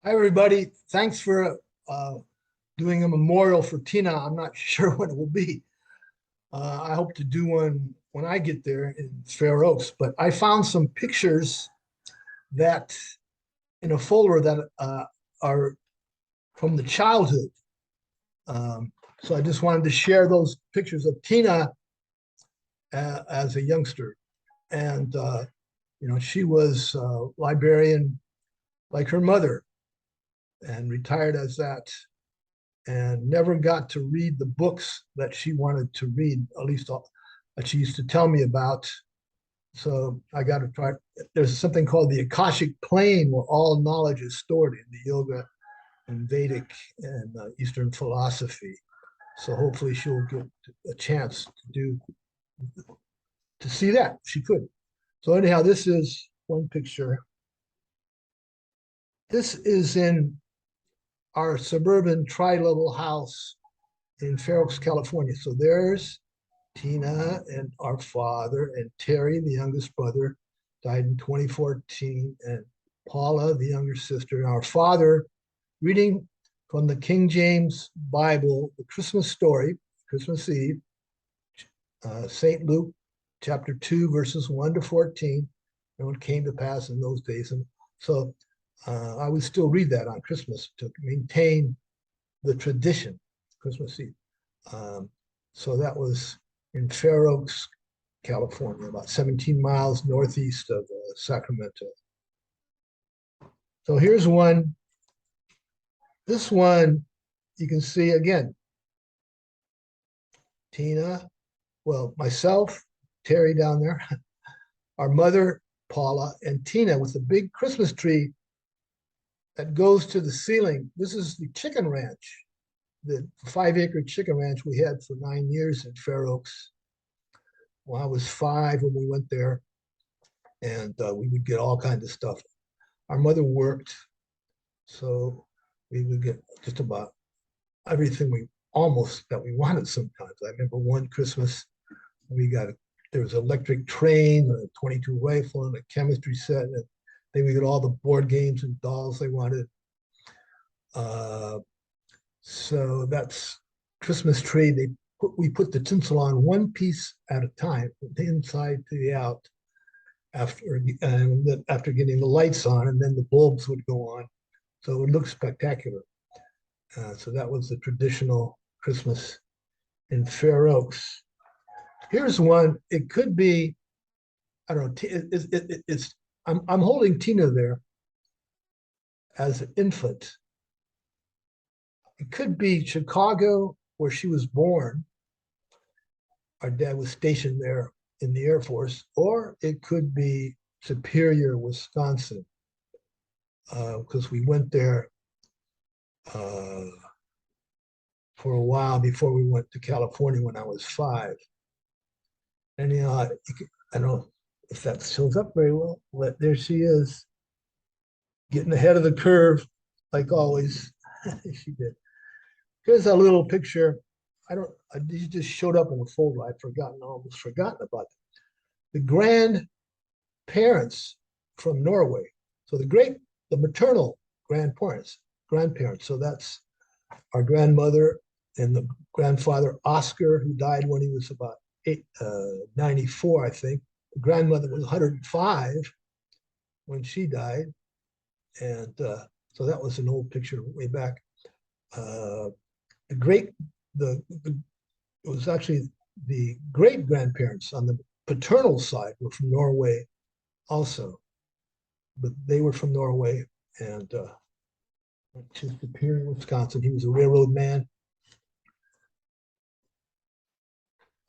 Hi, everybody. Thanks for doing a memorial for Tina. I'm not sure when it will be. I hope to do one when I get there in Fair Oaks, but I found some pictures that in a folder that are from the childhood. So I just wanted to share those pictures of Tina as a youngster. And, she was a librarian like her mother and retired as that, and never got to read the books that she wanted to read, at least all, that she used to tell me about. So I got to try. There's something called the Akashic Plane, where all knowledge is stored in the yoga and Vedic and Eastern philosophy. So hopefully she'll get a chance to see that. She could. So anyhow, this is one picture. This is in our suburban tri-level house in Fair Oaks, California. So there's Tina and our father, and Terry, the youngest brother, died in 2014, and Paula, the younger sister, and our father reading from the King James Bible, the Christmas story, Christmas Eve, St. Luke chapter 2, verses 1 to 14, and what came to pass in those days. And so I would still read that on Christmas to maintain the tradition, Christmas Eve. So that was in Fair Oaks, California, about 17 miles northeast of Sacramento. So here's one. This one, you can see again, Tina, well, myself, Terry down there, our mother, Paula, and Tina with the big Christmas tree that goes to the ceiling. This is the chicken ranch, the 5-acre chicken ranch we had for 9 years in Fair Oaks. Well, I was 5 when we went there, and we would get all kinds of stuff. Our mother worked, so we would get just about everything that we wanted sometimes. I remember one Christmas there was an electric train, a 22 rifle, and a chemistry set, and then we got all the board games and dolls they wanted. So that's Christmas tree. We put the tinsel on one piece at a time, from the inside to the out, after getting the lights on, and then the bulbs would go on. So it would look spectacular. So that was the traditional Christmas in Fair Oaks. Here's one. It could be, I don't know. I'm holding Tina there as an infant. It could be Chicago, where she was born. Our dad was stationed there in the Air Force, or it could be Superior, Wisconsin, because we went there for a while before we went to California when I was 5. And I don't know if that shows up very well, but there she is, getting ahead of the curve, like always. She did. Here's a little picture. These just showed up in a folder. Almost forgotten about them. The grandparents from Norway. So the maternal grandparents. So that's our grandmother and the grandfather, Oscar, who died when he was about 94, I think. The grandmother was 105 when she died. And so that was an old picture way back. It was actually the great grandparents on the paternal side were from Norway also, but they were from Norway and went to Superior, Wisconsin. He was a railroad man.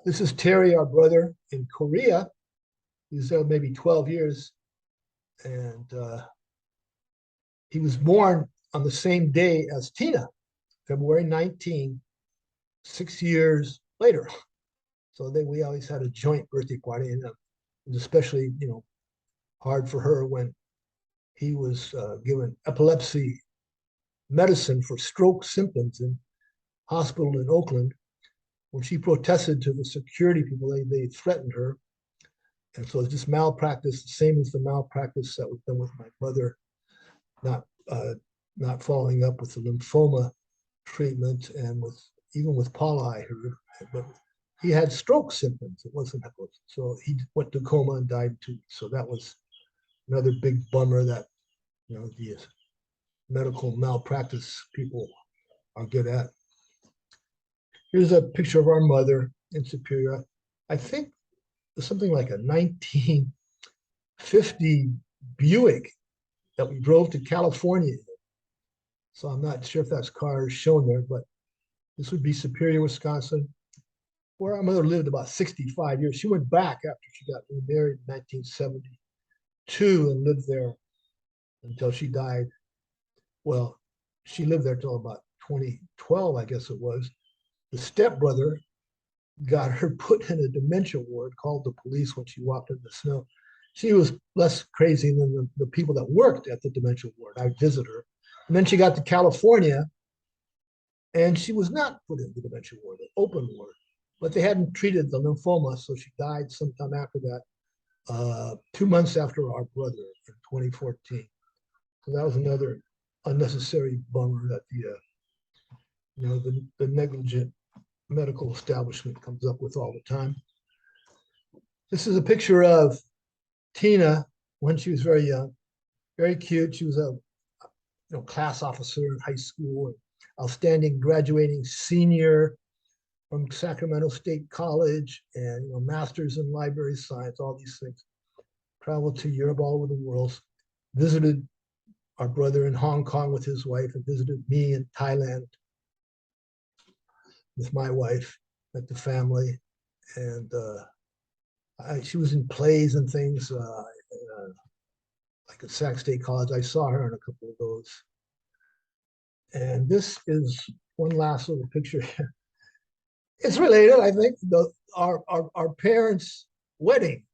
This is Terry, our brother in Korea. He was there maybe 12 years, and he was born on the same day as Tina, February 19, 6 years later. So we always had a joint birthday party, and it was especially, hard for her when he was given epilepsy medicine for stroke symptoms in hospital in Oakland. When she protested to the security people, they threatened her. And so it's just malpractice, the same as the malpractice that was done with my mother, not not following up with the lymphoma treatment and with even with Paula, I heard, but he had stroke symptoms. It wasn't epilepsy. So he went to coma and died too. So that was another big bummer that, the medical malpractice people are good at. Here's a picture of our mother in Superior. I think it's something like a 1950 Buick that we drove to California. So I'm not sure if that's car shown there, but this would be Superior, Wisconsin, where our mother lived about 65 years. She went back after she got remarried in 1972 and lived there until she died. Well, she lived there till about 2012, I guess it was. The stepbrother got her put in a dementia ward, called the police when she walked in the snow. She was less crazy than the people that worked at the dementia ward. I visited her. And then she got to California and she was not put in the dementia ward, the open ward, but they hadn't treated the lymphoma. So she died sometime after that, 2 months after our brother in 2014. So that was another unnecessary bummer that the negligent medical establishment comes up with all the time. This is a picture of Tina when she was very young, very cute. She was a class officer in high school, outstanding graduating senior from Sacramento State College, and masters in library science, all these things. Traveled to Europe, all over the world, visited our brother in Hong Kong with his wife, and visited me in Thailand with my wife, met the family, and she was in plays and things, like at Sac State College. I saw her in a couple of those. And this is one last little picture. It's related, I think, our parents' wedding.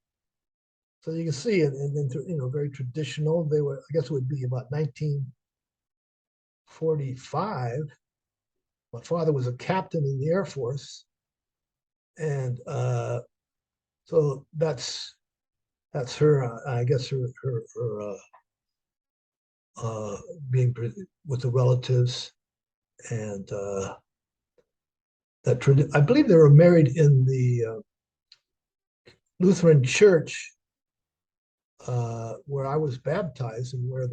So you can see it, and very traditional. They were, I guess it would be about 1945. My father was a captain in the Air Force, and so that's her. I guess her being with the relatives, and I believe they were married in the Lutheran church where I was baptized, and where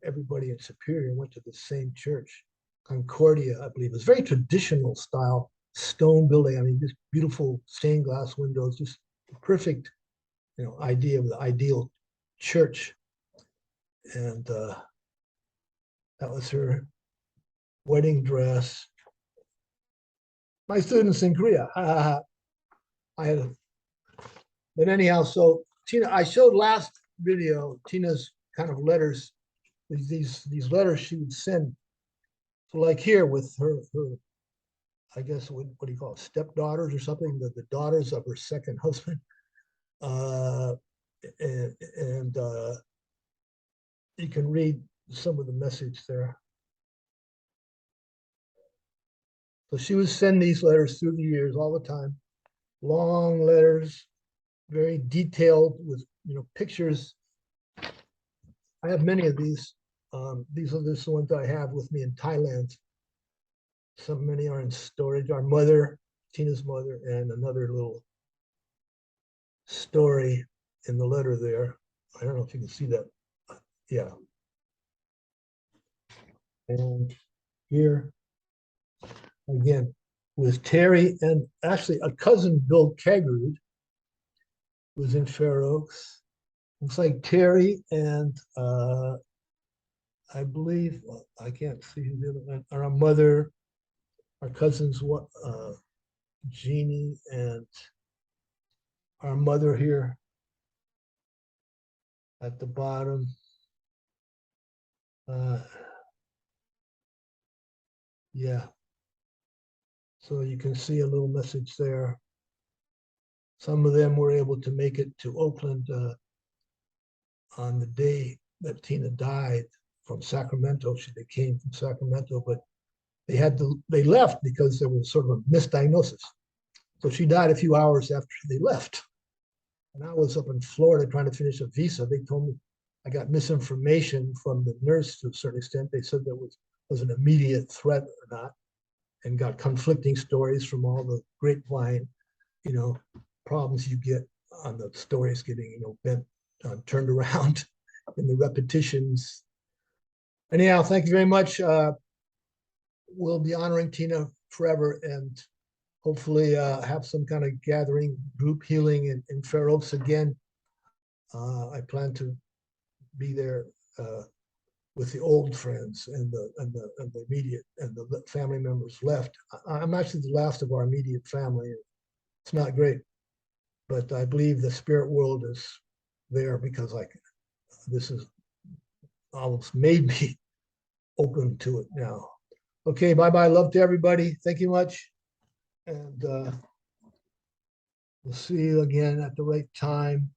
everybody in Superior went to the same church. Concordia, I believe. It's very traditional style stone building. I mean, just beautiful stained glass windows, just the perfect, idea of the ideal church. And that was her wedding dress. My students in Korea. I had, but anyhow, so Tina, I showed last video Tina's kind of letters, these letters she would send. So like here with her I guess what do you call it, stepdaughters or something, the daughters of her second husband. And you can read some of the message there. So she would send these letters through the years all the time, long letters, very detailed with pictures. I have many of these. These are the ones I have with me in Thailand. So many are in storage. Our mother, Tina's mother, and another little story in the letter there. I don't know if you can see that. Yeah. And here, again, with Terry and actually a cousin, Bill Kegrud, was in Fair Oaks. Looks like Terry and I believe, I can't see who the other one, our mother, our cousins, Jeannie, and our mother here at the bottom. Yeah. So you can see a little message there. Some of them were able to make it to Oakland on the day that Tina died from Sacramento. They came from Sacramento, but they left because there was sort of a misdiagnosis. So she died a few hours after they left. And I was up in Florida trying to finish a visa. They told me I got misinformation from the nurse to a certain extent. They said there was an immediate threat or not, and got conflicting stories from all the grapevine, problems you get on the stories getting, bent, turned around in the repetitions. Anyhow, thank you very much. We'll be honoring Tina forever, and hopefully have some kind of gathering, group healing in Fair Oaks again. I plan to be there with the old friends and the immediate and the family members left. I'm actually the last of our immediate family. It's not great, but I believe the spirit world is there because this is almost made me open to it now. Okay, bye-bye. Love to everybody. Thank you much. And we'll see you again at the right time.